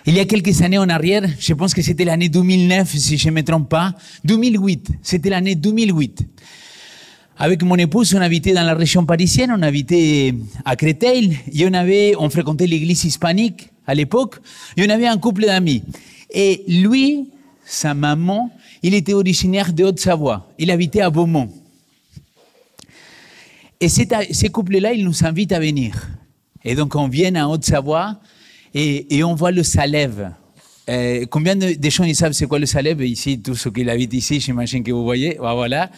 Il y a quelques années en arrière, je pense que c'était l'année 2009, si je ne me trompe pas, 2008, c'était l'année 2008. Avec mon épouse, on habitait dans la région parisienne, on habitait à Créteil, et on fréquentait l'église hispanique à l'époque, et on avait un couple d'amis. Et lui, sa maman, il était originaire de Haute-Savoie, il habitait à Beaumont. Et ce couple-là, il nous invite à venir. Et donc on vient à Haute-Savoie, et on voit le Salève. Combien de gens ils savent c'est quoi le Salève? Ici, tous ceux qui habitent ici, j'imagine que vous voyez. Voilà.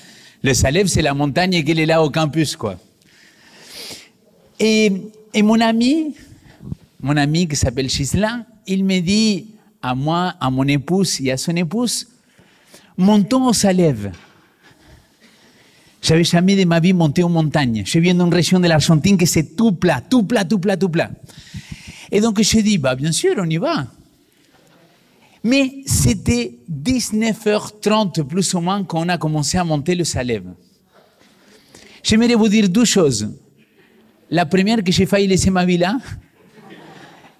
Le Salève, c'est la montagne qui est là au campus, quoi. Et mon ami qui s'appelle Ghislain, il me dit à moi, à mon épouse et à son épouse, montons au Salève. J'avais jamais de ma vie monté en montagne. Je viens d'une région de l'Argentine que c'est tout plat, tout plat, tout plat, tout plat. Et donc je dis, bah bien sûr, on y va. Mais c'était 19h30 plus ou moins quand on a commencé à monter le Salève. J'aimerais vous dire deux choses. La première, que j'ai failli laisser ma vie là,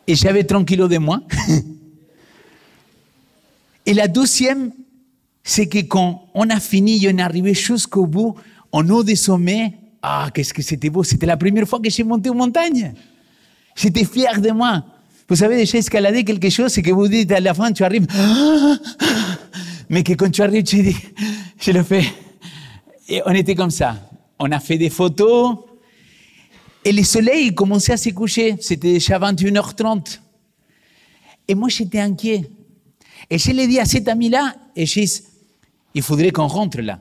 et j'avais 30 kilos de moins. Et la deuxième, c'est que quand on a fini et on est arrivé jusqu'au bout, en haut des sommets, ah, qu'est-ce que c'était beau, c'était la première fois que j'ai monté en montagne. J'étais fier de moi. Vous savez, déjà escalader quelque chose, c'est que vous dites à la fin, tu arrives, mais que quand tu arrives, tu dis, je le fais. Et on était comme ça. On a fait des photos, et le soleil commençait à se coucher. C'était déjà 21h30. Et moi, j'étais inquiet. Et je l'ai dit à cet ami-là, et je dis, il faudrait qu'on rentre là.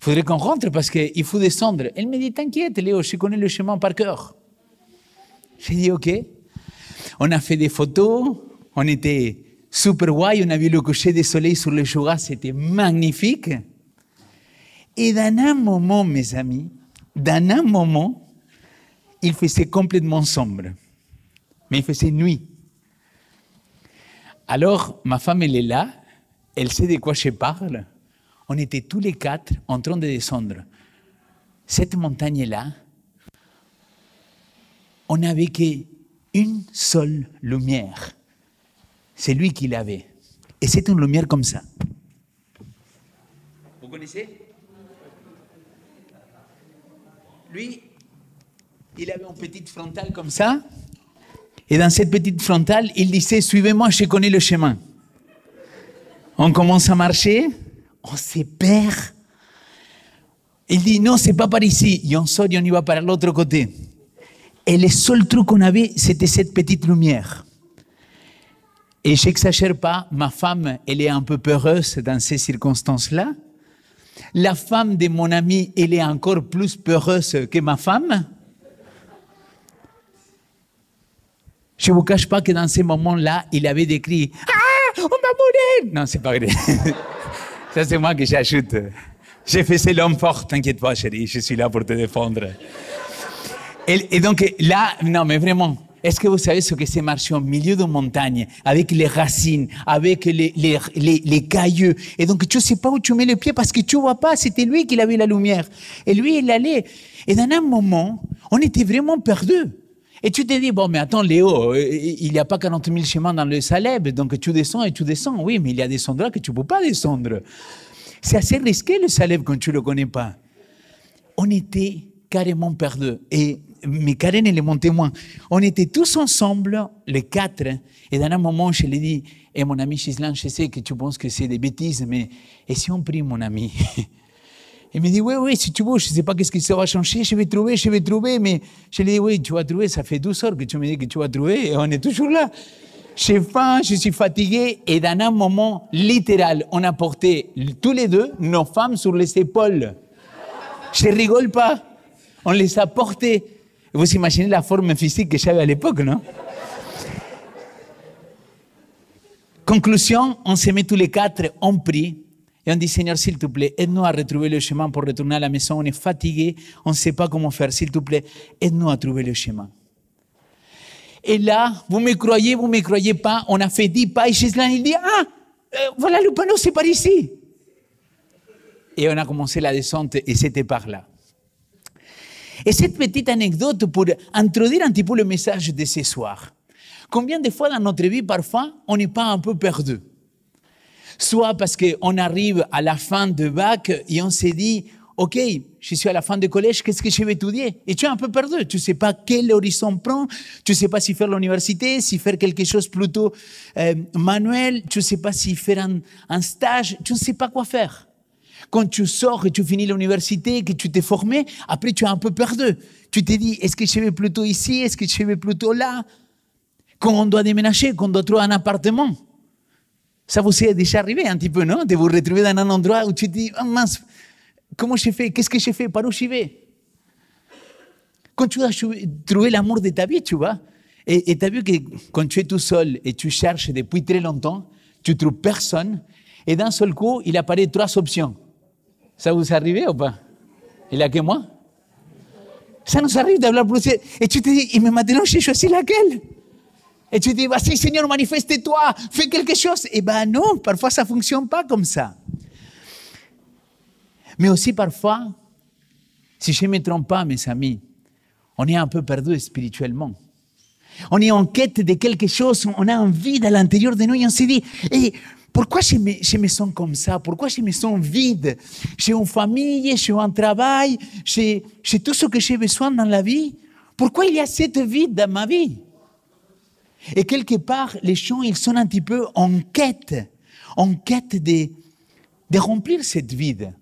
Il faudrait qu'on rentre parce qu'il faut descendre. Elle me dit, t'inquiète, Léo, je connais le chemin par cœur. J'ai dit, OK. On a fait des photos, on était super guay, on a vu le coucher du soleil sur le Jura, c'était magnifique. Et dans un moment, mes amis, il faisait complètement sombre. Mais il faisait nuit. Alors, ma femme, elle est là, elle sait de quoi je parle. On était tous les quatre en train de descendre. Cette montagne-là, on n'avait qu'une seule lumière. C'est lui qui l'avait. Et c'est une lumière comme ça. Vous connaissez? Lui, il avait une petite frontale comme ça. Et dans cette petite frontale, il disait, suivez-moi, je connais le chemin. On commence à marcher, on se perd. Il dit, non, c'est pas par ici. Et on sort et on y va par l'autre côté. Et le seul truc qu'on avait, c'était cette petite lumière. Et je n'exagère pas, ma femme, elle est un peu peureuse dans ces circonstances-là. La femme de mon ami, elle est encore plus peureuse que ma femme. Je ne vous cache pas que dans ces moments-là, il avait des cris « Ah, on va mourir !» Non, c'est pas vrai. Ça, c'est moi que j'ajoute. J'ai fait l'homme fort, t'inquiète pas, chérie, je suis là pour te défendre. Et donc là, non mais vraiment, est-ce que vous savez ce que c'est marcher au milieu de montagne, avec les racines, avec les cailloux, et donc tu ne sais pas où tu mets les pieds parce que tu ne vois pas, c'était lui qui avait la lumière. Et lui, il allait. Et dans un moment, on était vraiment perdus. Et tu te dis, bon, mais attends, Léo, il n'y a pas 40 000 chemins dans le Salève, donc tu descends et tu descends. Oui, mais il y a des endroits que tu ne peux pas descendre. C'est assez risqué le Salève quand tu ne le connais pas. On était carrément perdus. Mais Karen, elle est mon témoin. On était tous ensemble, les quatre, et dans un moment, je lui ai dit, et mon ami Ghislain, je sais que tu penses que c'est des bêtises, mais et si on prie, mon ami? Il me dit, oui, si tu veux, je ne sais pas qu'est-ce qui va changer, je vais trouver, mais je lui ai dit, oui, tu vas trouver, ça fait 12 heures que tu me dis que tu vas trouver, et on est toujours là. J'ai faim, je suis fatigué, et dans un moment littéral, on a porté tous les deux nos femmes sur les épaules. Je ne rigole pas, on les a portées. Vous imaginez la forme physique que j'avais à l'époque, non? Conclusion, on se met tous les quatre, on prie, et on dit, Seigneur, s'il te plaît, aide-nous à retrouver le chemin pour retourner à la maison. On est fatigué, on ne sait pas comment faire. S'il te plaît, aide-nous à trouver le chemin. Et là, vous me croyez pas, on a fait 10 pas, et Ghislain, il dit, voilà le panneau, c'est par ici. Et on a commencé la descente, et c'était par là. Et cette petite anecdote pour introduire un petit peu le message de ce soir. Combien de fois dans notre vie, parfois, on n'est pas un peu perdu? Soit parce qu'on arrive à la fin de bac et on s'est dit, OK, je suis à la fin du collège, qu'est-ce que je vais étudier? Et tu es un peu perdu. Tu ne sais pas quel horizon prendre. Tu ne sais pas si faire l'université, si faire quelque chose plutôt manuel. Tu ne sais pas si faire un stage. Tu ne sais pas quoi faire. Quand tu sors et tu finis l'université, que tu t'es formé, après tu es un peu perdu. Tu te dis, est-ce que je vais plutôt ici? Est-ce que je vais plutôt là? Quand on doit déménager, quand on doit trouver un appartement. Ça vous est déjà arrivé un petit peu, non? De vous retrouver dans un endroit où tu te dis, oh mince, comment je fais? Qu'est-ce que je fais? Par où je vais? Quand tu dois trouver l'amour de ta vie, tu vois, et tu as vu que quand tu es tout seul et tu cherches depuis très longtemps, tu ne trouves personne, et d'un seul coup, il apparaît 3 options. Ça vous est arrivé ou pas? Il n'y a que moi? Ça nous arrive d'avoir plusieurs. Et tu te dis, mais maintenant, j'ai choisi laquelle? Et tu te dis, vas-y Seigneur, manifeste-toi, fais quelque chose. Eh bien non, parfois ça ne fonctionne pas comme ça. Mais aussi parfois, si je ne me trompe pas, mes amis, on est un peu perdu spirituellement. On est en quête de quelque chose, on a un vide à l'intérieur de nous et on se dit, hey, pourquoi je me sens comme ça? Pourquoi je me sens vide? J'ai une famille, j'ai un travail, j'ai tout ce que j'ai besoin dans la vie. Pourquoi il y a cette vide dans ma vie? Et quelque part, les gens, ils sont un petit peu en quête de remplir cette vide.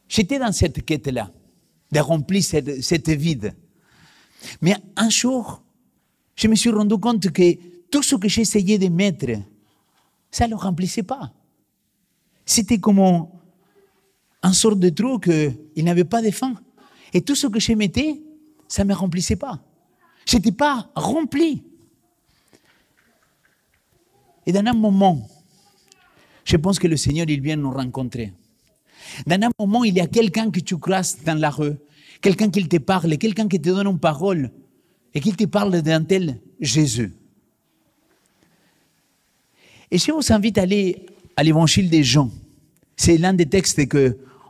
J'étais dans cette quête-là, de remplir cette vide. Mais un jour, je me suis rendu compte que tout ce que j'essayais de mettre, ça ne le remplissait pas. C'était comme un sort de trou qu'il n'avait pas de fin. Et tout ce que je mettais, ça ne me remplissait pas. Je n'étais pas rempli. Et dans un moment, je pense que le Seigneur, il vient nous rencontrer. Dans un moment, il y a quelqu'un que tu croises dans la rue, quelqu'un qui te parle, quelqu'un qui te donne une parole et qui te parle d'un tel Jésus. Et je vous invite à aller à l'évangile des Jean. C'est l'un des textes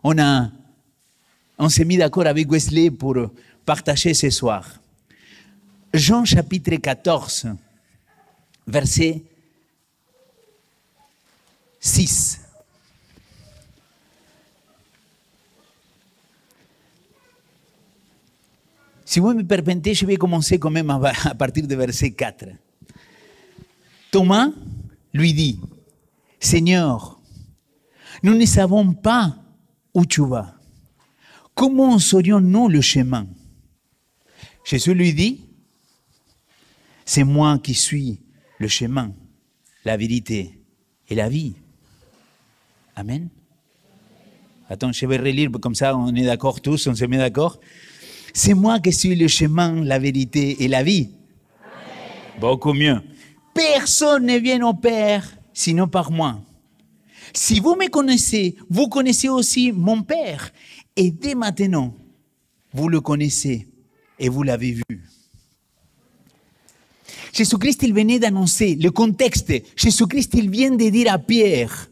on s'est mis d'accord avec Wesley pour partager ce soir. Jean chapitre 14, verset 6. Si vous me permettez, je vais commencer quand même à partir du verset 4. Thomas lui dit, « Seigneur, nous ne savons pas où tu vas. Comment saurions-nous le chemin ?» Jésus lui dit, « C'est moi qui suis le chemin, la vérité et la vie. » Amen. Attends, je vais relire, comme ça on est d'accord tous, on se met d'accord. C'est moi qui suis le chemin, la vérité et la vie. Amen. Beaucoup mieux. Personne ne vient au Père sinon par moi. Si vous me connaissez, vous connaissez aussi mon Père. Et dès maintenant, vous le connaissez et vous l'avez vu. Jésus-Christ, il venait d'annoncer le contexte. Jésus-Christ, il vient de dire à Pierre,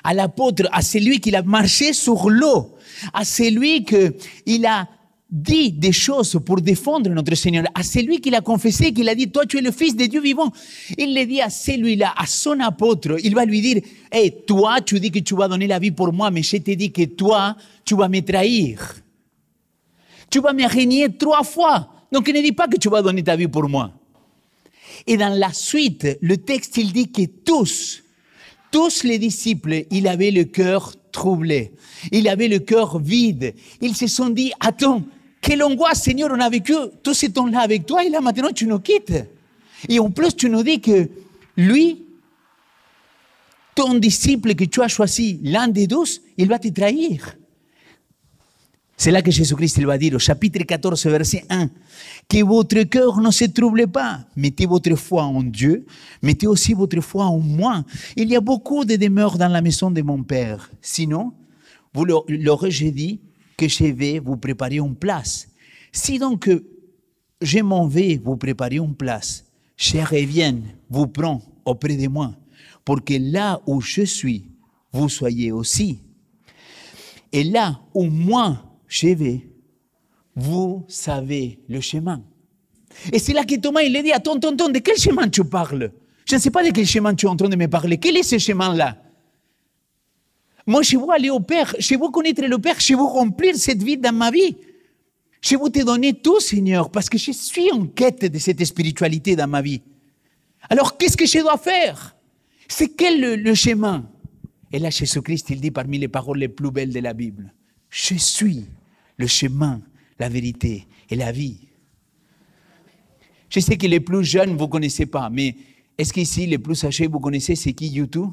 à l'apôtre, à celui qui a marché sur l'eau, à celui qui a dit des choses pour défendre notre Seigneur, à celui qui l'a confessé, qui l'a dit, toi tu es le Fils de Dieu vivant. Il le dit à celui-là, à son apôtre, il va lui dire, hey, toi tu dis que tu vas donner la vie pour moi, mais je te dis que toi, tu vas me trahir. Tu vas me renier 3 fois. Donc ne dis pas que tu vas donner ta vie pour moi. Et dans la suite, le texte, il dit que tous les disciples, ils avaient le cœur troublé. Ils avaient le cœur vide. Ils se sont dit, attends, quelle angoisse, Seigneur, on a vécu tout ce temps-là avec toi et là maintenant tu nous quittes. Et en plus, tu nous dis que lui, ton disciple que tu as choisi, l'un des 12, il va te trahir. C'est là que Jésus-Christ il va dire au chapitre 14, verset 1, que votre cœur ne se trouble pas. Mettez votre foi en Dieu, mettez aussi votre foi en moi. Il y a beaucoup de demeures dans la maison de mon Père. Sinon, vous l'aurais dit que je vais vous préparer une place. Si donc je m'en vais vous préparer une place, je reviens, vous prends auprès de moi, pour que là où je suis, vous soyez aussi. Et là où moi, je vais, vous savez le chemin. Et c'est là que Thomas, il a dit, attends, de quel chemin tu parles? Je ne sais pas de quel chemin tu es en train de me parler. Quel est ce chemin-là? Moi, je veux aller au Père, je veux connaître le Père, je veux remplir cette vie dans ma vie. Je veux te donner tout, Seigneur, parce que je suis en quête de cette spiritualité dans ma vie. Alors, qu'est-ce que je dois faire? C'est quel le chemin? Et là, Jésus-Christ, il dit parmi les paroles les plus belles de la Bible, « Je suis le chemin, la vérité et la vie. » Je sais que les plus jeunes, vous ne connaissez pas, mais est-ce qu'ici, les plus âgés, vous connaissez c'est qui YouTube?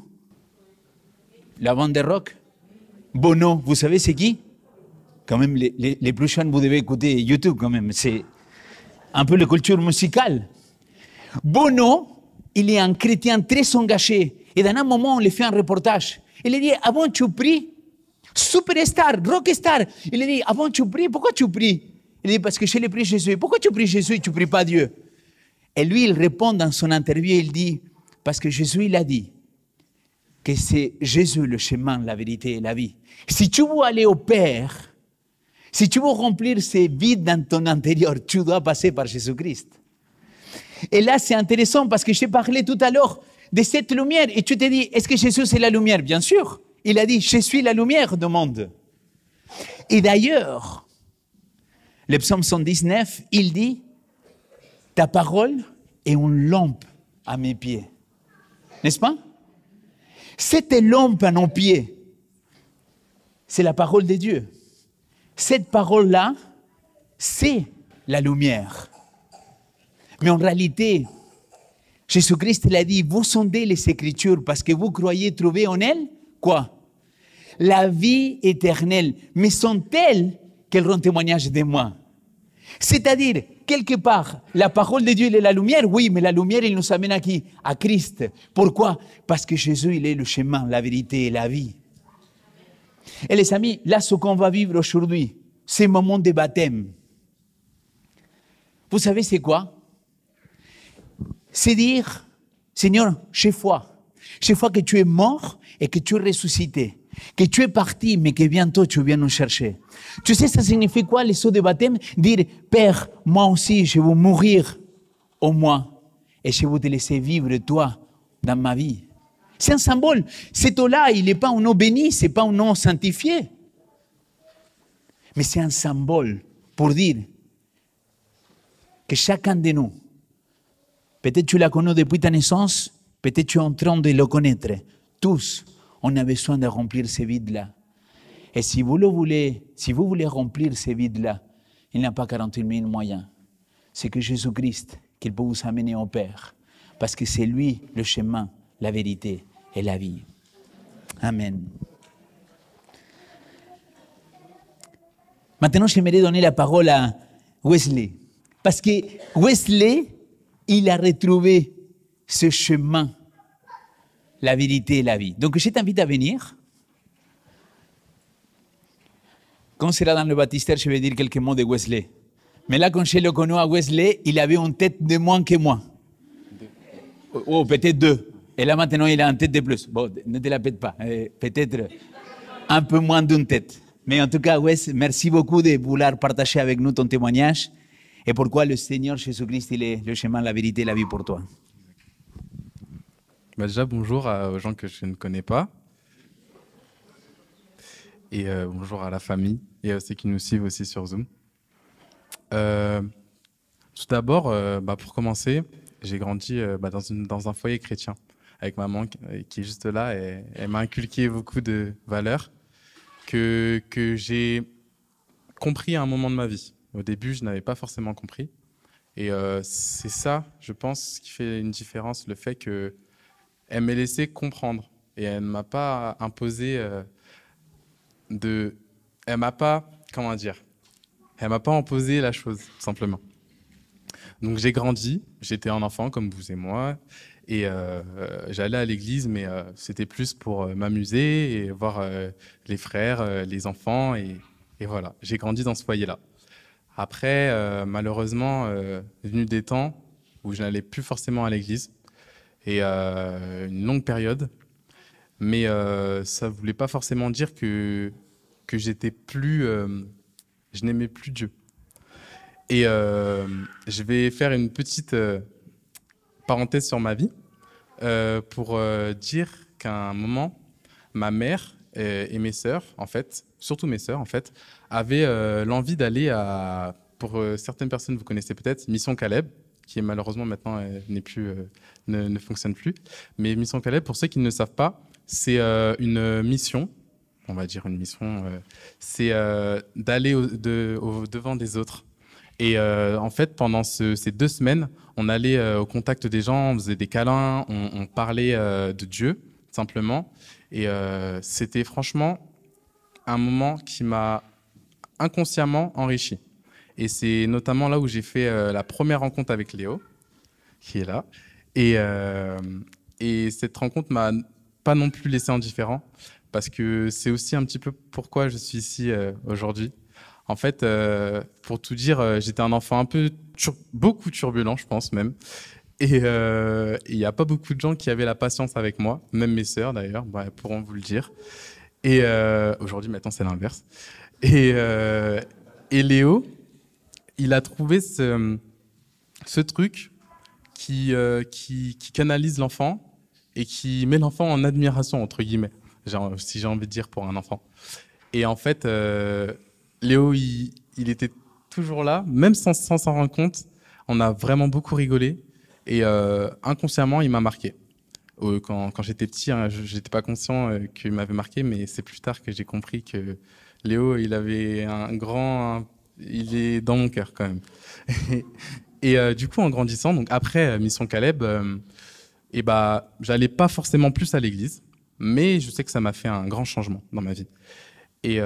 La bande de rock? Bono, vous savez c'est qui? Quand même, les plus jeunes, vous devez écouter YouTube quand même. C'est un peu la culture musicale. Bono, il est un chrétien très engagé. Et dans un moment, on lui fait un reportage. Il a dit, avant tu pries, superstar, rockstar. Il a dit, avant tu pries, pourquoi tu pries? Il a dit, parce que je l'ai pris Jésus. Pourquoi tu pries Jésus et tu ne pries pas Dieu? Et lui, il répond dans son interview, il dit, parce que Jésus, il a dit que c'est Jésus le chemin, la vérité et la vie. Si tu veux aller au Père, si tu veux remplir ces vides dans ton intérieur, tu dois passer par Jésus-Christ. Et là, c'est intéressant parce que j'ai parlé tout à l'heure de cette lumière. Et tu te dis, est-ce que Jésus c'est la lumière? Bien sûr. Il a dit, je suis la lumière du monde. Et d'ailleurs, le psaume 119, il dit, ta parole est une lampe à mes pieds. N'est-ce pas? Cette lampe à nos pieds, c'est la parole de Dieu. Cette parole-là, c'est la lumière. Mais en réalité, Jésus-Christ l'a dit, vous sondez les Écritures parce que vous croyez trouver en elles, quoi? La vie éternelle. Mais sont-elles qu'elles rendent témoignage de moi? C'est-à-dire, quelque part, la parole de Dieu, elle est la lumière, oui, mais la lumière, elle nous amène à qui? À Christ. Pourquoi? Parce que Jésus, il est le chemin, la vérité et la vie. Et les amis, là, ce qu'on va vivre aujourd'hui, c'est le moment de baptême. Vous savez, c'est quoi? C'est dire, Seigneur, j'ai foi. J'ai foi que tu es mort et que tu es ressuscité. Que tu es parti, mais que bientôt tu viens nous chercher. Tu sais, ça signifie quoi, les sauts de baptême? Dire, Père, moi aussi, je veux mourir au moi et je veux te laisser vivre, toi, dans ma vie. C'est un symbole. Cet eau-là, il n'est pas un eau bénie, ce n'est pas un eau sanctifiée. Mais c'est un symbole pour dire que chacun de nous, peut-être tu la connais depuis ta naissance, peut-être tu es en train de le connaître. Tous, on a besoin de remplir ces vides-là. Et si vous voulez remplir ces vides-là, il n'y a pas 48 000 moyens. C'est que Jésus-Christ, qu'il peut vous amener au Père. Parce que c'est lui le chemin, la vérité et la vie. Amen. Maintenant, j'aimerais donner la parole à Wesley. Parce que Wesley, il a retrouvé ce chemin, la vérité et la vie. Donc, je t'invite à venir. Quand on sera dans le baptistère, je vais dire quelques mots de Wesley. Mais là, quand je le connais à Wesley, il avait une tête de moins que moi. Oh, peut-être 2. Et là, maintenant, il a une tête de plus. Bon, ne te la pète pas. Peut-être un peu moins d'une tête. Mais en tout cas, Wes, merci beaucoup de vouloir partager avec nous ton témoignage et pourquoi le Seigneur Jésus-Christ, il est le chemin, la vérité et la vie pour toi. Bah déjà, bonjour aux gens que je ne connais pas. Et bonjour à la famille et à ceux qui nous suivent aussi sur Zoom. Tout d'abord, pour commencer, j'ai grandi dans un foyer chrétien avec maman qui est juste là. Et elle m'a inculqué beaucoup de valeurs que j'ai compris à un moment de ma vie. Au début, je n'avais pas forcément compris. Et c'est ça, je pense, qui fait une différence, le fait qu'elle m'ait laissé comprendre. Et elle ne m'a pas imposé elle m'a pas, elle m'a pas imposé la chose, tout simplement. Donc j'ai grandi, j'étais un enfant comme vous et moi, et j'allais à l'église, mais c'était plus pour m'amuser et voir les frères, les enfants, et voilà. J'ai grandi dans ce foyer-là. Après, malheureusement, est venu des temps où je n'allais plus forcément à l'église, et une longue période, mais ça ne voulait pas forcément dire que j'étais plus, je n'aimais plus Dieu. Et je vais faire une petite parenthèse sur ma vie pour dire qu'à un moment, ma mère et mes sœurs, en fait, surtout mes sœurs, en fait, avaient l'envie d'aller à, pour certaines personnes, vous connaissez peut-être, Mission Caleb, qui est malheureusement maintenant n'est plus, ne fonctionne plus. Mais Mission Caleb, pour ceux qui ne le savent pas, c'est une mission, on va dire une mission, c'est d'aller au devant des autres. Et en fait, pendant ces 2 semaines, on allait au contact des gens, on faisait des câlins, on parlait de Dieu, simplement. Et c'était franchement un moment qui m'a inconsciemment enrichi. Et c'est notamment là où j'ai fait la première rencontre avec Léo, qui est là. Et cette rencontre m'a pas non plus laissé indifférent, parce que c'est aussi un petit peu pourquoi je suis ici aujourd'hui. En fait, pour tout dire, j'étais un enfant un peu beaucoup turbulent, je pense même. Et il n'y a pas beaucoup de gens qui avaient la patience avec moi, même mes sœurs d'ailleurs, bah, elles pourront vous le dire. Et aujourd'hui, maintenant, c'est l'inverse. Et Léo, il a trouvé ce truc qui canalise l'enfant et qui met l'enfant en admiration, entre guillemets, si j'ai envie de dire pour un enfant. Et en fait, Léo, il était toujours là, même sans s'en rendre compte. On a vraiment beaucoup rigolé et inconsciemment, il m'a marqué. Quand j'étais petit, hein, je n'étais pas conscient qu'il m'avait marqué, mais c'est plus tard que j'ai compris que Léo, il avait il est dans mon cœur quand même. Et du coup, en grandissant, donc après Mission Caleb, et bah, j'allais pas forcément plus à l'église, mais je sais que ça m'a fait un grand changement dans ma vie. Et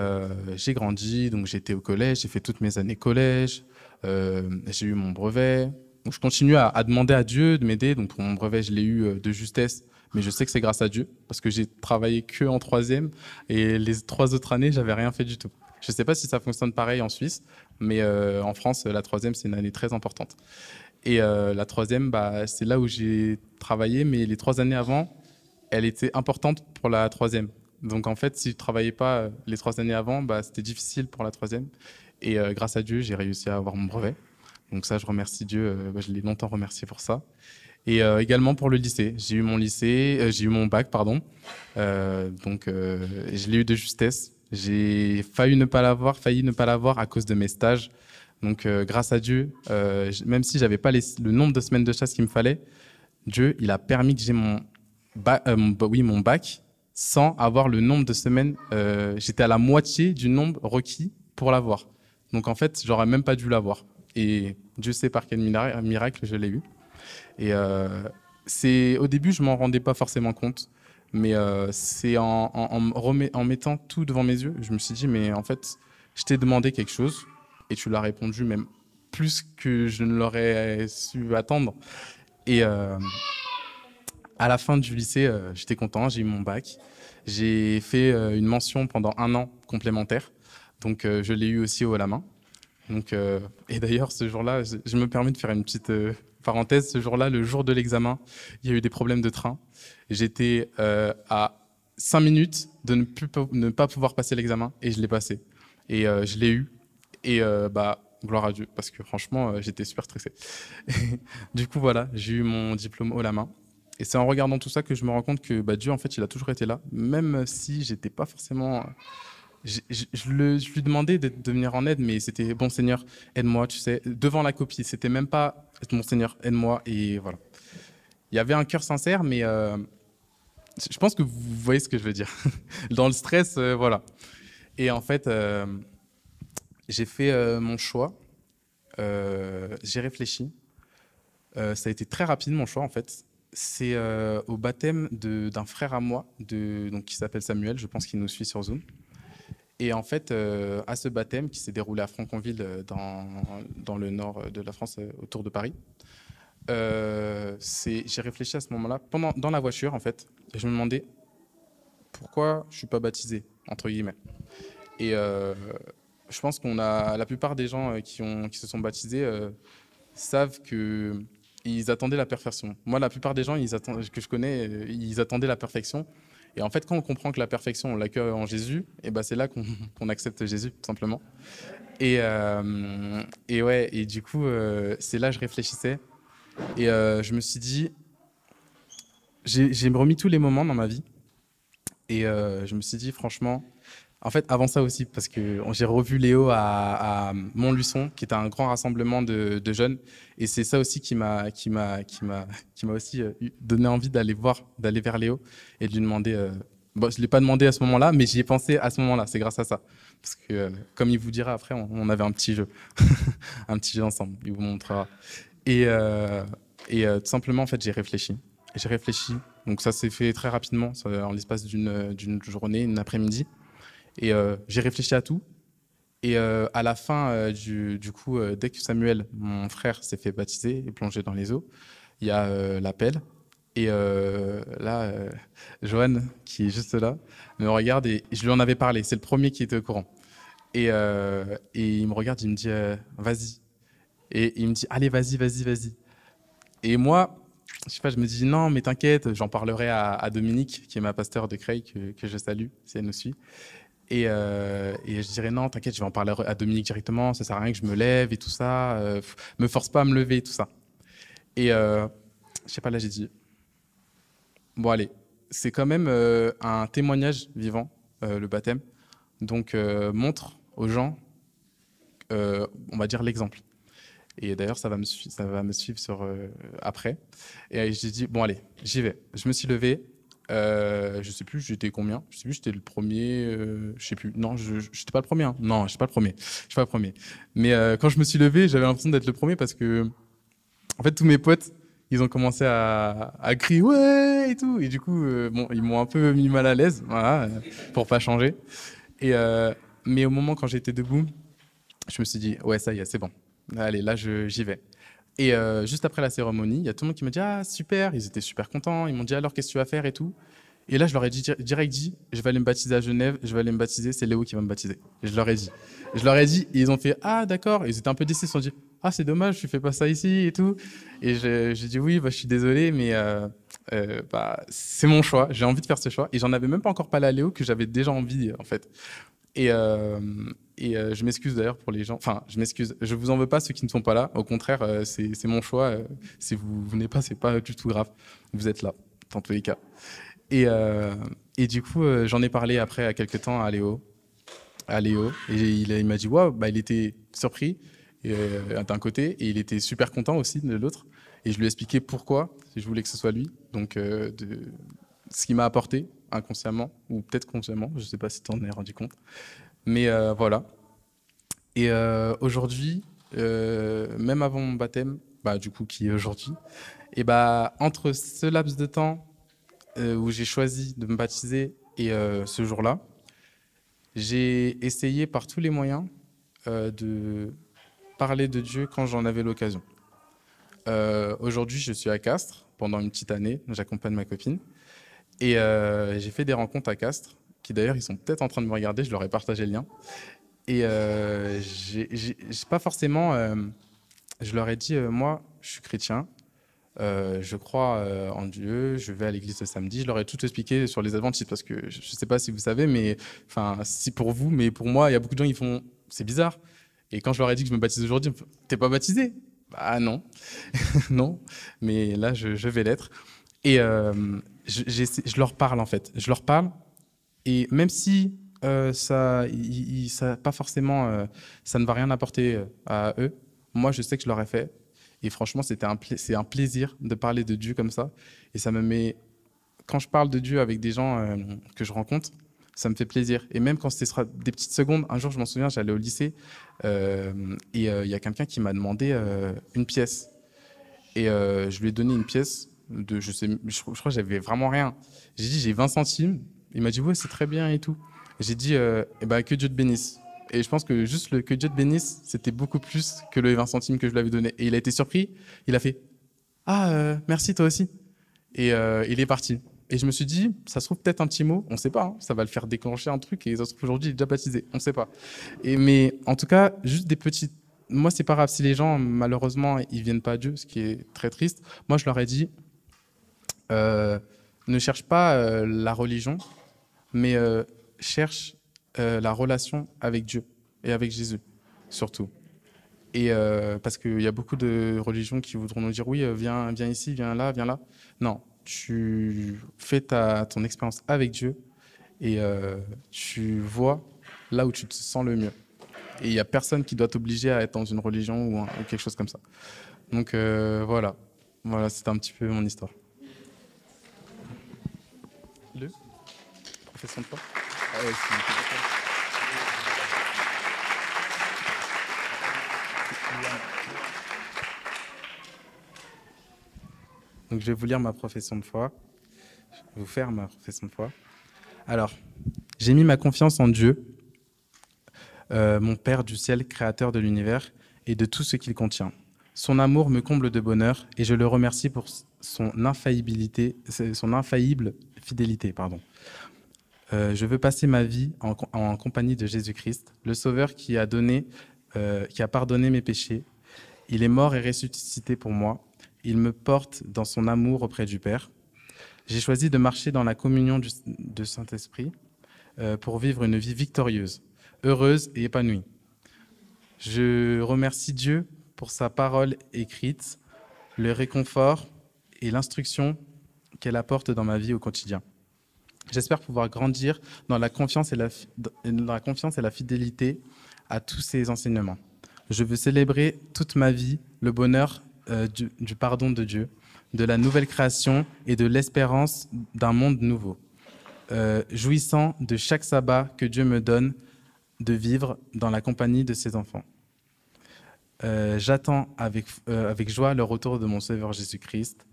j'ai grandi, donc j'étais au collège, j'ai fait toutes mes années collège, j'ai eu mon brevet. Donc je continue à demander à Dieu de m'aider. Donc pour mon brevet, je l'ai eu de justesse, mais je sais que c'est grâce à Dieu, parce que j'ai travaillé que en 3e, et les 3 autres années, j'avais rien fait du tout. Je ne sais pas si ça fonctionne pareil en Suisse, mais en France, la 3e, c'est une année très importante. Et la 3e, bah, c'est là où j'ai travaillé, mais les 3 années avant, elle était importante pour la 3e. Donc en fait, si je ne travaillais pas les 3 années avant, bah, c'était difficile pour la 3e. Et grâce à Dieu, j'ai réussi à avoir mon brevet. Donc ça, je remercie Dieu, je l'ai longtemps remercié pour ça. Et également pour le lycée. J'ai eu mon lycée, j'ai eu mon bac, pardon. Donc je l'ai eu de justesse. J'ai failli ne pas l'avoir à cause de mes stages. Donc grâce à Dieu, même si j'avais pas le nombre de semaines de chasse qu'il me fallait, Dieu, il a permis que j'ai mon bac sans avoir le nombre de semaines. J'étais à la moitié du nombre requis pour l'avoir. Donc en fait, j'aurais même pas dû l'avoir. Et Dieu sait par quel miracle je l'ai eu. Et au début, je m'en rendais pas forcément compte. Mais c'est en mettant tout devant mes yeux, je me suis dit, mais en fait, je t'ai demandé quelque chose et tu l'as répondu même plus que je ne l'aurais su attendre. Et à la fin du lycée, j'étais content, j'ai eu mon bac. J'ai fait une mention pendant 1 an complémentaire. Donc je l'ai eu aussi haut à la main. Donc, et d'ailleurs, ce jour-là, je me permets de faire une petite parenthèse. Ce jour-là, le jour de l'examen, il y a eu des problèmes de train. J'étais à 5 minutes de ne pas pouvoir passer l'examen et je l'ai passé. Et je l'ai eu. Et bah, gloire à Dieu, parce que franchement, j'étais super stressé. Du coup, voilà, j'ai eu mon diplôme haut la main. Et c'est en regardant tout ça que je me rends compte que bah, Dieu, en fait, il a toujours été là, même si j'étais pas forcément. Je lui demandais de venir en aide, mais c'était bon Seigneur, aide-moi, tu sais, devant la copie. C'était même pas mon Seigneur, aide-moi, et voilà. Il y avait un cœur sincère, mais je pense que vous voyez ce que je veux dire. Dans le stress, voilà. Et en fait, j'ai fait mon choix, j'ai réfléchi. Ça a été très rapide mon choix en fait. C'est au baptême d'un frère à moi, donc, qui s'appelle Samuel, je pense qu'il nous suit sur Zoom. Et en fait, à ce baptême qui s'est déroulé à Franconville, dans le nord de la France, autour de Paris, j'ai réfléchi à ce moment-là, dans la voiture en fait, et je me demandais pourquoi je ne suis pas baptisé, entre guillemets. Et je pense la plupart des gens qui se sont baptisés savent qu'ils attendaient la perfection. Moi, la plupart des gens que je connais, ils attendaient la perfection. Et en fait, quand on comprend que la perfection, on l'a que en Jésus, et ben c'est là qu'on accepte Jésus, tout simplement. Et ouais, et du coup, c'est là que je réfléchissais. Et je me suis dit, j'ai remis tous les moments dans ma vie. Et je me suis dit, franchement, en fait, avant ça aussi, parce que j'ai revu Léo à Montluçon, qui est un grand rassemblement de jeunes. Et c'est ça aussi qui m'a aussi donné envie d'aller vers Léo et de lui demander. Bon, je ne l'ai pas demandé à ce moment-là, mais j'y ai pensé à ce moment-là. C'est grâce à ça. Parce que, comme il vous dira après, on avait un petit jeu. Un petit jeu ensemble. Il vous montrera. Et tout simplement, en fait, j'ai réfléchi. J'ai réfléchi. Donc ça s'est fait très rapidement, en l'espace d'une journée, une après-midi. Et j'ai réfléchi à tout. Et à la fin, du coup, dès que Samuel, mon frère, s'est fait baptiser et plonger dans les eaux, il y a l'appel. Et là, Johan, qui est juste là, me regarde et je lui en avais parlé. C'est le premier qui était au courant. Et il me regarde, il me dit vas-y. Et il me dit allez, vas-y. Et moi, je sais pas, je me dis non, mais t'inquiète, j'en parlerai à Dominique, qui est ma pasteur de Creil, que je salue, si elle nous suit. Et je dirais non, t'inquiète, je vais en parler à Dominique directement, ça sert à rien que je me lève et tout ça, me force pas à me lever et tout ça. Et je sais pas, là j'ai dit, bon allez, c'est quand même un témoignage vivant, le baptême, donc montre aux gens, on va dire l'exemple. Et d'ailleurs, ça va me suivre après. Et j'ai dit, bon allez, j'y vais. Je me suis levé. Je sais plus, j'étais combien? Je sais plus, j'étais le premier. Je sais plus. Non, je n'étais pas le premier. Hein. Non, je suis pas le premier. Je suis pas le premier. Mais quand je me suis levé, j'avais l'impression d'être le premier parce que, en fait, tous mes potes, ils ont commencé à crier ouais et tout. Et du coup, bon, ils m'ont un peu mis mal à l'aise, voilà, pour pas changer. Et mais au moment quand j'étais debout, je me suis dit ouais, ça y est, c'est bon. Allez, là, j'y vais. Et juste après la cérémonie, il y a tout le monde qui m'a dit « Ah, super !» Ils étaient super contents. Ils m'ont dit « Alors, qu'est-ce que tu vas faire ?» et tout. Et là, je leur ai direct dit « Je vais aller me baptiser à Genève. Je vais aller me baptiser. C'est Léo qui va me baptiser. » Et je leur ai dit. Et ils ont fait « Ah, d'accord. » Ils étaient un peu déçus. Ils se sont dit « Ah, c'est dommage, tu fais pas ça ici et tout. » Et j'ai dit « Oui, bah, je suis désolé, mais bah, c'est mon choix. J'ai envie de faire ce choix. » Et j'en avais même pas encore parlé à Léo, que j'avais déjà envie, en fait. Et je m'excuse d'ailleurs pour les gens. Enfin, je m'excuse. Je vous en veux pas ceux qui ne sont pas là. Au contraire, c'est mon choix. Si vous venez pas, c'est pas du tout grave. Vous êtes là, dans tous les cas. Et du coup, j'en ai parlé après à quelques temps à Léo. Et il m'a dit waouh, bah il était surpris d'un côté et il était super content aussi de l'autre. Et je lui ai expliqué pourquoi je voulais que ce soit lui. Donc ce qu'il m'a apporté inconsciemment ou peut-être consciemment. Je sais pas si tu en es rendu compte. Mais voilà. Et aujourd'hui, même avant mon baptême, bah, du coup, qui est aujourd'hui, et bah, entre ce laps de temps où j'ai choisi de me baptiser et ce jour-là, j'ai essayé par tous les moyens de parler de Dieu quand j'en avais l'occasion. Aujourd'hui, je suis à Castres pendant une petite année. J'accompagne ma copine. Et j'ai fait des rencontres à Castres, qui d'ailleurs, ils sont peut-être en train de me regarder, je leur ai partagé le lien. Et j'ai pas forcément... je leur ai dit, moi, je suis chrétien, je crois en Dieu, je vais à l'église le samedi. Je leur ai tout expliqué sur les adventistes, parce que je sais pas si vous savez, mais enfin, si pour vous, mais pour moi, il y a beaucoup de gens qui font, c'est bizarre. Et quand je leur ai dit que je me baptise aujourd'hui, ils me font, t'es pas baptisé? Bah non, non, mais là, je vais l'être. Et je leur parle, en fait. Je leur parle, et même si ça pas forcément, ça ne va rien apporter à eux, moi, je sais que je leur ai fait. Et franchement, c'est un plaisir de parler de Dieu comme ça. Et ça me met... Quand je parle de Dieu avec des gens que je rencontre, ça me fait plaisir. Et même quand ce sera des petites secondes, un jour, je m'en souviens, j'allais au lycée et il y a quelqu'un qui m'a demandé une pièce. Et je lui ai donné une pièce de, je crois que j'avais vraiment rien. J'ai dit, j'ai 20 centimes. Il m'a dit, ouais, c'est très bien et tout. J'ai dit, eh ben, que Dieu te bénisse. Et je pense que juste le que Dieu te bénisse, c'était beaucoup plus que le 20 centimes que je lui avais donné. Et il a été surpris. Il a fait, ah, merci toi aussi. Et il est parti. Et je me suis dit, ça se trouve peut-être un petit mot, on ne sait pas, hein, ça va le faire déclencher un truc et ça se trouve aujourd'hui il est déjà baptisé, on ne sait pas. Mais en tout cas, juste des petites... Moi, c'est pas grave si les gens, malheureusement, ils viennent pas à Dieu, ce qui est très triste. Moi, je leur ai dit, Ne cherche pas la religion, mais cherche la relation avec Dieu et avec Jésus, surtout. Et parce qu'il y a beaucoup de religions qui voudront nous dire oui, viens ici, viens là, viens là. Non, tu fais ton expérience avec Dieu et tu vois là où tu te sens le mieux. Et il n'y a personne qui doit t'obliger à être dans une religion ou quelque chose comme ça. Donc voilà, c'était un petit peu mon histoire. Profession de foi. Ah ouais, donc je vais vous lire ma profession de foi. Je vais vous faire ma profession de foi. Alors, j'ai mis ma confiance en Dieu, mon Père du ciel, créateur de l'univers et de tout ce qu'il contient. Son amour me comble de bonheur et je le remercie pour son infaillible fidélité. Je veux passer ma vie en compagnie de Jésus-Christ, le Sauveur qui a pardonné mes péchés. Il est mort et ressuscité pour moi. Il me porte dans son amour auprès du Père. J'ai choisi de marcher dans la communion de Saint-Esprit pour vivre une vie victorieuse, heureuse et épanouie. Je remercie Dieu pour sa parole écrite, le réconfort et l'instruction qu'elle apporte dans ma vie au quotidien. J'espère pouvoir grandir dans la confiance et la fidélité à tous ces enseignements. Je veux célébrer toute ma vie le bonheur du pardon de Dieu, de la nouvelle création et de l'espérance d'un monde nouveau, jouissant de chaque sabbat que Dieu me donne de vivre dans la compagnie de ses enfants. J'attends avec joie le retour de mon Sauveur Jésus-Christ.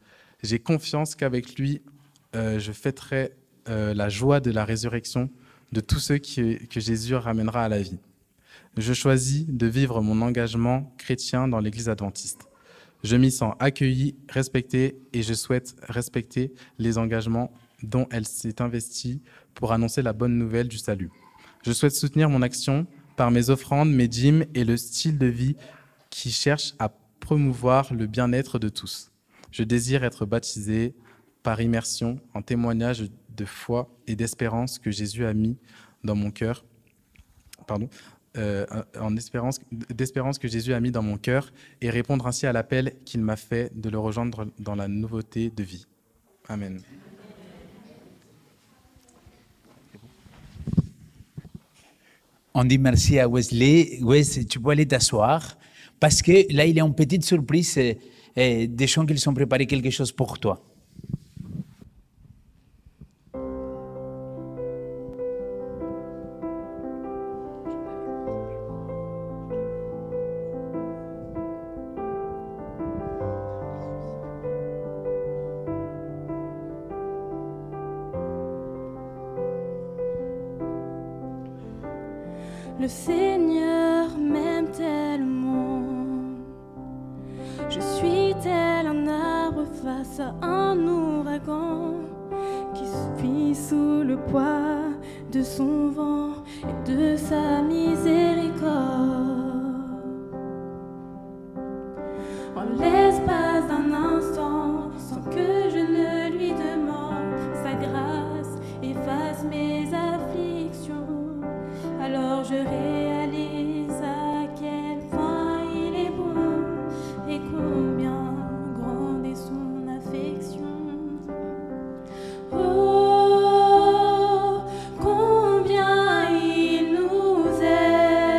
J'ai confiance qu'avec lui, je fêterai la joie de la résurrection de tous ceux que Jésus ramènera à la vie. Je choisis de vivre mon engagement chrétien dans l'Église adventiste. Je m'y sens accueilli, respecté et je souhaite respecter les engagements dont elle s'est investie pour annoncer la bonne nouvelle du salut. Je souhaite soutenir mon action par mes offrandes, mes dîmes et le style de vie qui cherche à promouvoir le bien-être de tous. Je désire être baptisé par immersion en témoignage de foi et d'espérance que Jésus a mis dans mon cœur. D'espérance que Jésus a mis dans mon cœur et répondre ainsi à l'appel qu'il m'a fait de le rejoindre dans la nouveauté de vie. Amen. On dit merci à Wesley. Wes, tu peux aller t'asseoir parce que là, il y a une petite surprise des gens qui ont préparé quelque chose pour toi. Le Seigneur m'aime tellement. Je suis tel un arbre face à un ouragan qui vit sous le poids de son vent et de sa miséricorde. En l'espace d'un instant, sans que je ne lui demande, sa grâce efface mes afflictions. Alors je réalise à quel point il est bon et combien grande est son affection. Oh, combien il nous aime.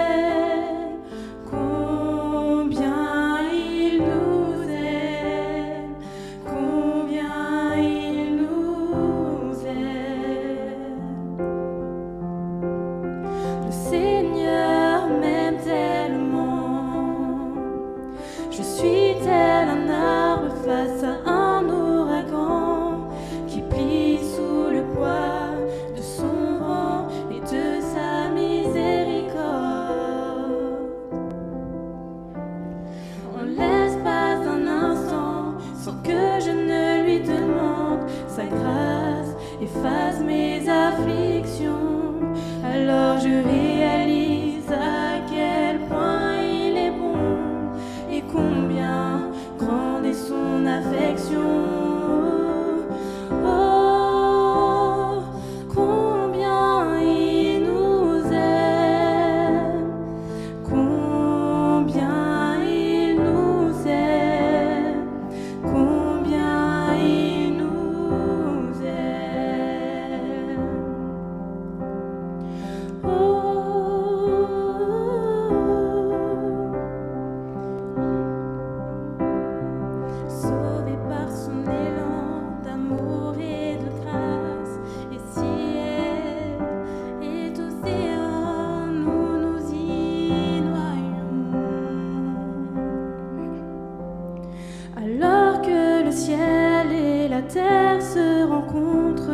rencontre,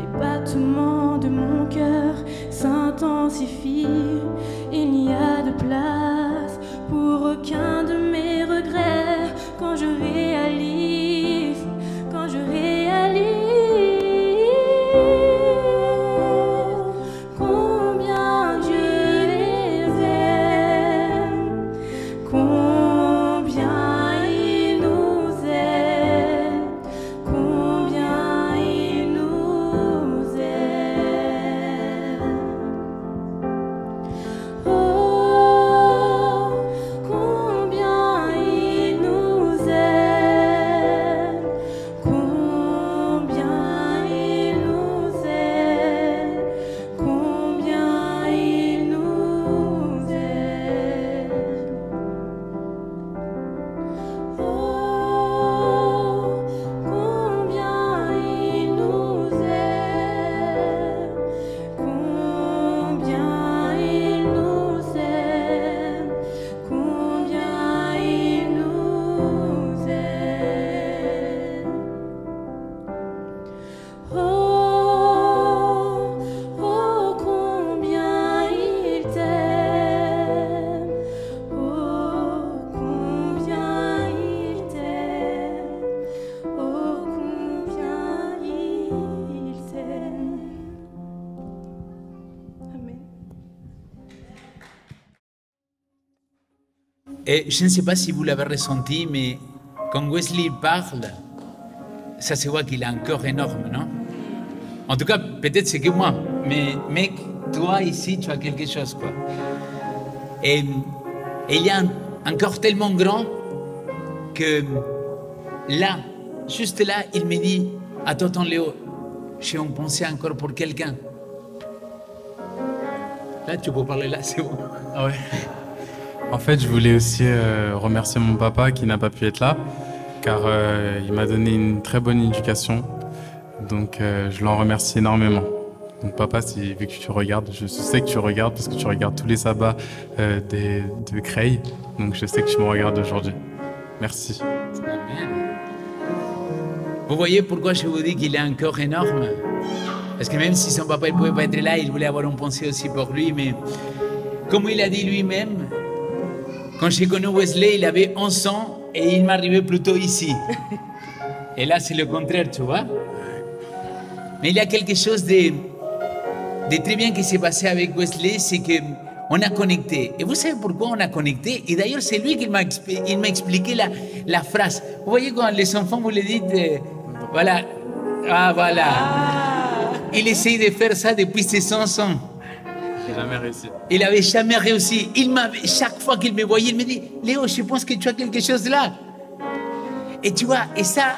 les battements de mon cœur s'intensifient. Il n'y a de place pour aucun de mes regrets quand je réalise combien Dieu les aime, combien il nous aime, combien il nous aime. Oh, combien il nous aime, combien il nous aime, combien il nous aime. Oh, combien il nous aime, combien il nous aime, combien il nous aime. Oh, oh, combien il t'aime, oh, combien il t'aime, oh, combien il t'aime. Amen. Et je ne sais pas si vous l'avez ressenti, mais quand Wesley parle, ça se voit qu'il a un cœur énorme, non? En tout cas, peut-être c'est que moi, mais mec, toi ici, tu as quelque chose, quoi. Et il y a un cœur tellement grand que là, juste là, il me dit, attends Léo, j'ai une pensée encore pour quelqu'un. Là, tu peux parler là, c'est bon. Ah ouais. En fait, je voulais aussi remercier mon papa qui n'a pas pu être là, car il m'a donné une très bonne éducation. Donc, je l'en remercie énormément. Donc, papa, vu que tu regardes, je sais que tu regardes parce que tu regardes tous les sabbats de Creil. Donc, je sais que tu me regardes aujourd'hui. Merci. Amen. Vous voyez pourquoi je vous dis qu'il a un cœur énorme? Parce que même si son papa ne pouvait pas être là, il voulait avoir une pensée aussi pour lui. Mais comme il a dit lui-même, quand j'ai connu Wesley, il avait 11 ans et il m'arrivait plutôt ici. Et là, c'est le contraire, tu vois. Mais il y a quelque chose de très bien qui s'est passé avec Wesley, c'est qu'on a connecté. Et vous savez pourquoi on a connecté? Et d'ailleurs, c'est lui qui m'a expliqué la phrase. Vous voyez quand les enfants, vous le dites, voilà, ah voilà. Il essaye de faire ça depuis ses 11 ans. J'ai jamais réussi. Il n'avait jamais réussi. Chaque fois qu'il me voyait, il me dit, Léo, je pense que tu as quelque chose là. Et tu vois, et ça,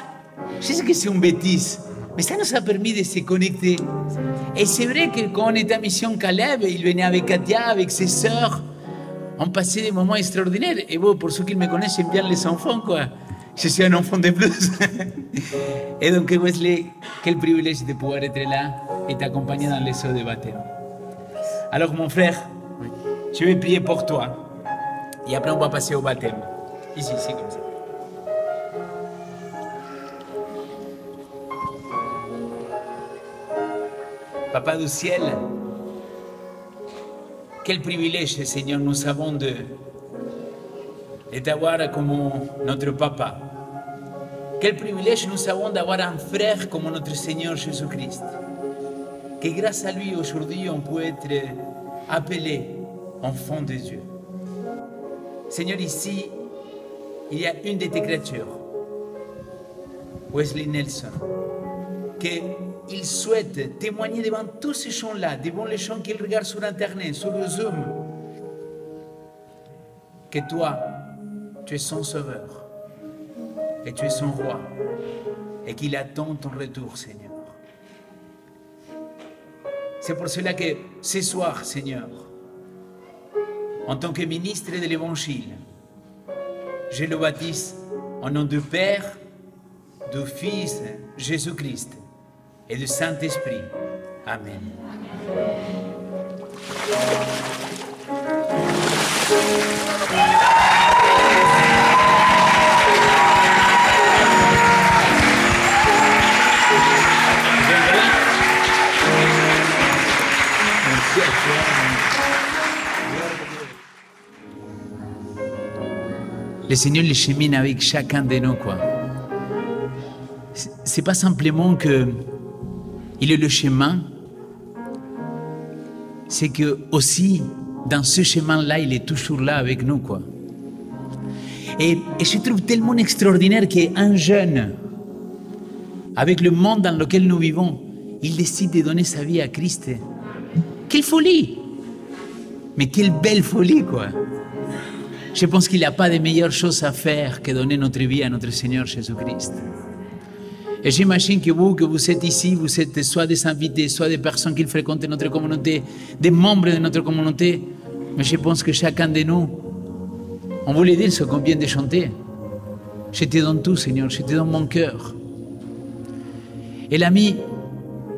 je sais que c'est une bêtise, mais ça nous a permis de se connecter. Et c'est vrai que quand on était à Mission Caleb, il venait avec Katia, avec ses sœurs. On passait des moments extraordinaires. Et bon, pour ceux qui me connaissent, j'aime bien les enfants, quoi. Je suis un enfant de plus. Et donc, Wesley, quel privilège de pouvoir être là et t'accompagner dans les sauts de baptême. Alors, mon frère, Oui. je vais prier pour toi. Et après, on va passer au baptême. Ici, comme ça. Papa du ciel, quel privilège, Seigneur, nous avons de t'avoir comme notre papa. Quel privilège nous avons d'avoir un frère comme notre Seigneur Jésus-Christ. Que grâce à lui, aujourd'hui, on peut être appelé enfant de Dieu. Seigneur, ici, il y a une de tes créatures, Wesley Nelson, qu'il souhaite témoigner devant tous ces gens-là, devant les gens qu'il regarde sur Internet, sur le Zoom, que toi, tu es son sauveur, et tu es son roi, et qu'il attend ton retour, Seigneur. C'est pour cela que ce soir, Seigneur, en tant que ministre de l'Évangile, je le baptise au nom du Père, du Fils Jésus-Christ et du Saint-Esprit. Amen. Le Seigneur le chemine avec chacun de nous, quoi. C'est pas simplement que il est le chemin, c'est que aussi dans ce chemin-là, il est toujours là avec nous, quoi. Et je trouve tellement extraordinaire qu'un jeune, avec le monde dans lequel nous vivons, il décide de donner sa vie à Christ. Quelle folie! Mais quelle belle folie, quoi! Je pense qu'il n'y a pas de meilleure chose à faire que donner notre vie à notre Seigneur Jésus-Christ. Et j'imagine que vous êtes ici, vous êtes soit des invités, soit des personnes qui fréquentent notre communauté, des membres de notre communauté. Mais je pense que chacun de nous, on voulait dire ce qu'on vient de chanter. Je te donne tout, Seigneur, je te donne mon cœur. Et l'ami,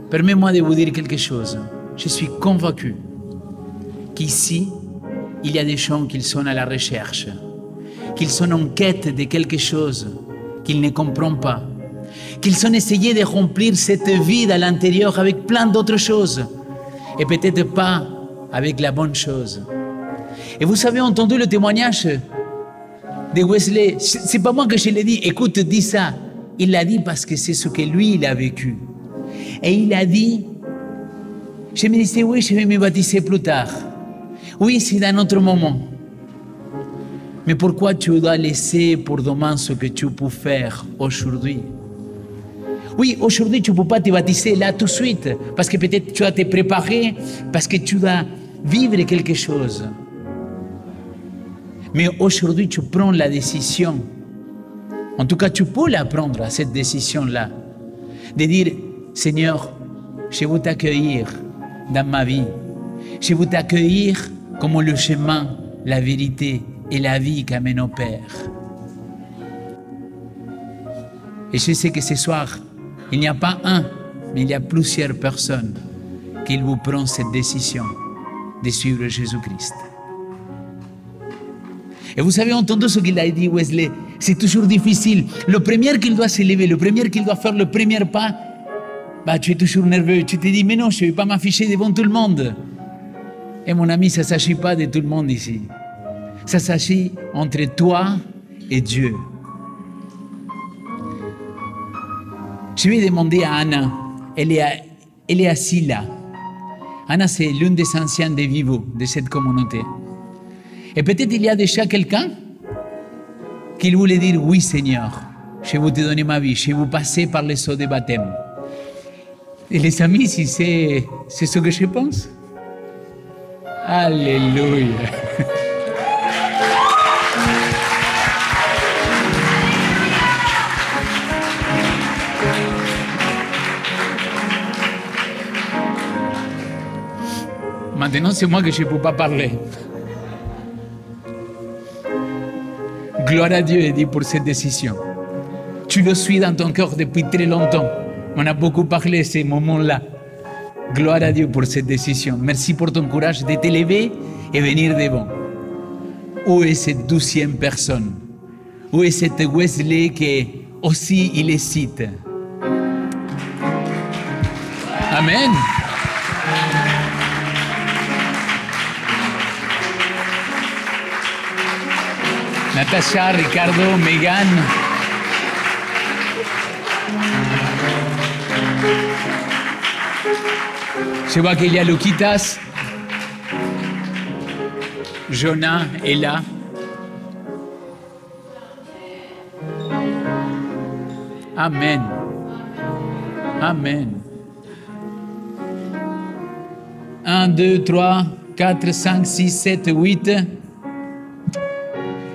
permets-moi de vous dire quelque chose. Je suis convaincu qu'ici, il y a des gens qui sont à la recherche, qu'ils sont en quête de quelque chose qu'ils ne comprennent pas, qu'ils ont essayé de remplir cette vie à l'intérieur avec plein d'autres choses, et peut-être pas avec la bonne chose. Et vous avez entendu le témoignage de Wesley. C'est pas moi que je l'ai dit. Écoute, dis ça. Il l'a dit parce que c'est ce que lui, il a vécu. Et il a dit, je me disais, oui, je vais me baptiser plus tard. Oui, c'est dans notre moment. Mais pourquoi tu dois laisser pour demain ce que tu peux faire aujourd'hui? Oui, aujourd'hui, tu ne peux pas te baptiser là tout de suite, parce que peut-être tu dois te préparer, parce que tu dois vivre quelque chose. Mais aujourd'hui, tu prends la décision. En tout cas, tu peux la prendre, cette décision-là, de dire, Seigneur, je veux t'accueillir dans ma vie. Je veux t'accueillir comme le chemin, la vérité et la vie qu'amène au Père. Et je sais que ce soir, il n'y a pas un, mais il y a plusieurs personnes qui vous prennent cette décision de suivre Jésus-Christ. Et vous avez entendu ce qu'il a dit, Wesley, c'est toujours difficile. Le premier qu'il doit se lever, le premier qu'il doit faire le premier pas, bah, tu es toujours nerveux. Tu te dis, mais non, je ne vais pas m'afficher devant tout le monde. Et mon ami, ça ne s'agit pas de tout le monde ici. Ça s'agit entre toi et Dieu. Je vais demander à Anna, elle est assise là. Anna, c'est l'une des anciennes de Vivo, de cette communauté. Et peut-être il y a déjà quelqu'un qui voulait dire, oui Seigneur, je vais te donner ma vie, je vais vous passer par les eaux de baptême. Et les amis, si c'est ce que je pense. Alléluia. Maintenant, c'est moi que je ne peux pas parler. Gloire à Dieu, Eddie, pour cette décision. Tu le suis dans ton cœur depuis très longtemps. On a beaucoup parlé de ces moments-là. Gloire à Dieu pour cette décision. Merci pour ton courage de te lever et venir devant. Où est cette 12e personne? Où est cette Wesley qui aussi il hésite? Amen. Natacha, Ricardo, Megan. Je vois qu'il y a Luquitas, Jonah est là. Amen. Amen. 1, 2, 3, 4, 5, 6, 7, 8.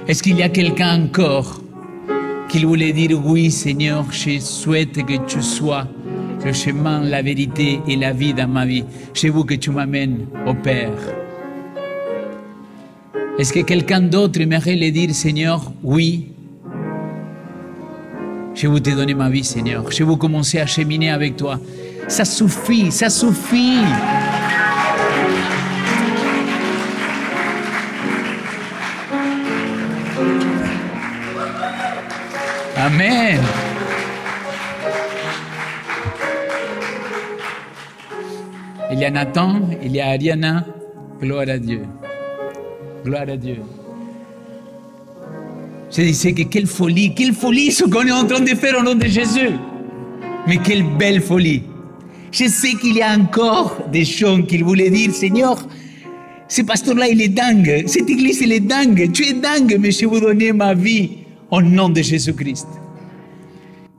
Est-ce qu'il y a quelqu'un encore qui voulait dire oui, Seigneur, je souhaite que tu sois le chemin, la vérité et la vie dans ma vie. Je veux que tu m'amènes au Père. Est-ce que quelqu'un d'autre aimerait le dire, Seigneur, oui, je veux te donner ma vie, Seigneur. Je veux commencer à cheminer avec toi. Ça suffit, ça suffit. Amen. Il y a Nathan, il y a Ariana, Gloire à Dieu. Gloire à Dieu. Je disais que quelle folie ce qu'on est en train de faire au nom de Jésus. Mais quelle belle folie. Je sais qu'il y a encore des chants qu'il voulait dire, Seigneur, ce pasteur-là, il est dingue. Cette église, elle est dingue. Tu es dingue, mais je vais vous donner ma vie au nom de Jésus-Christ.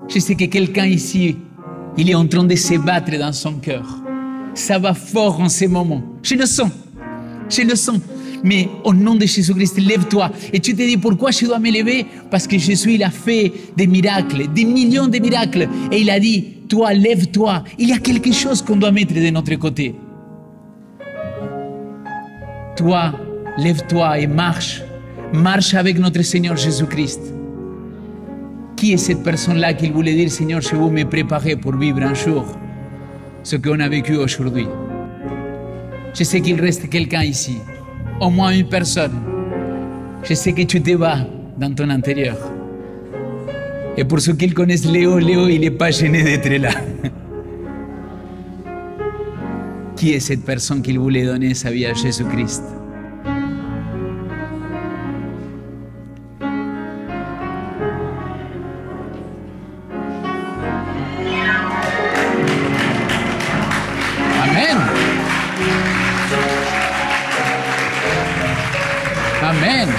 Je sais que quelqu'un ici, il est en train de se battre dans son cœur. Ça va fort en ce moment. Je le sens. Je le sens. Mais au nom de Jésus-Christ, lève-toi. Et tu te dis, pourquoi je dois me lever? Parce que Jésus, il a fait des miracles, des millions de miracles. Et il a dit, toi, lève-toi. Il y a quelque chose qu'on doit mettre de notre côté. Toi, lève-toi et marche. Marche avec notre Seigneur Jésus-Christ. Qui est cette personne-là qui voulait dire, Seigneur, je veux me préparer pour vivre un jour ce qu'on a vécu aujourd'hui? Je sais qu'il reste quelqu'un ici. Au moins une personne. Je sais que tu te bats dans ton intérieur. Et pour ceux qui connaissent Léo, il n'est pas gêné d'être là. Qui est cette personne qui voulait donner sa vie à Jésus-Christ? Amen. Amen.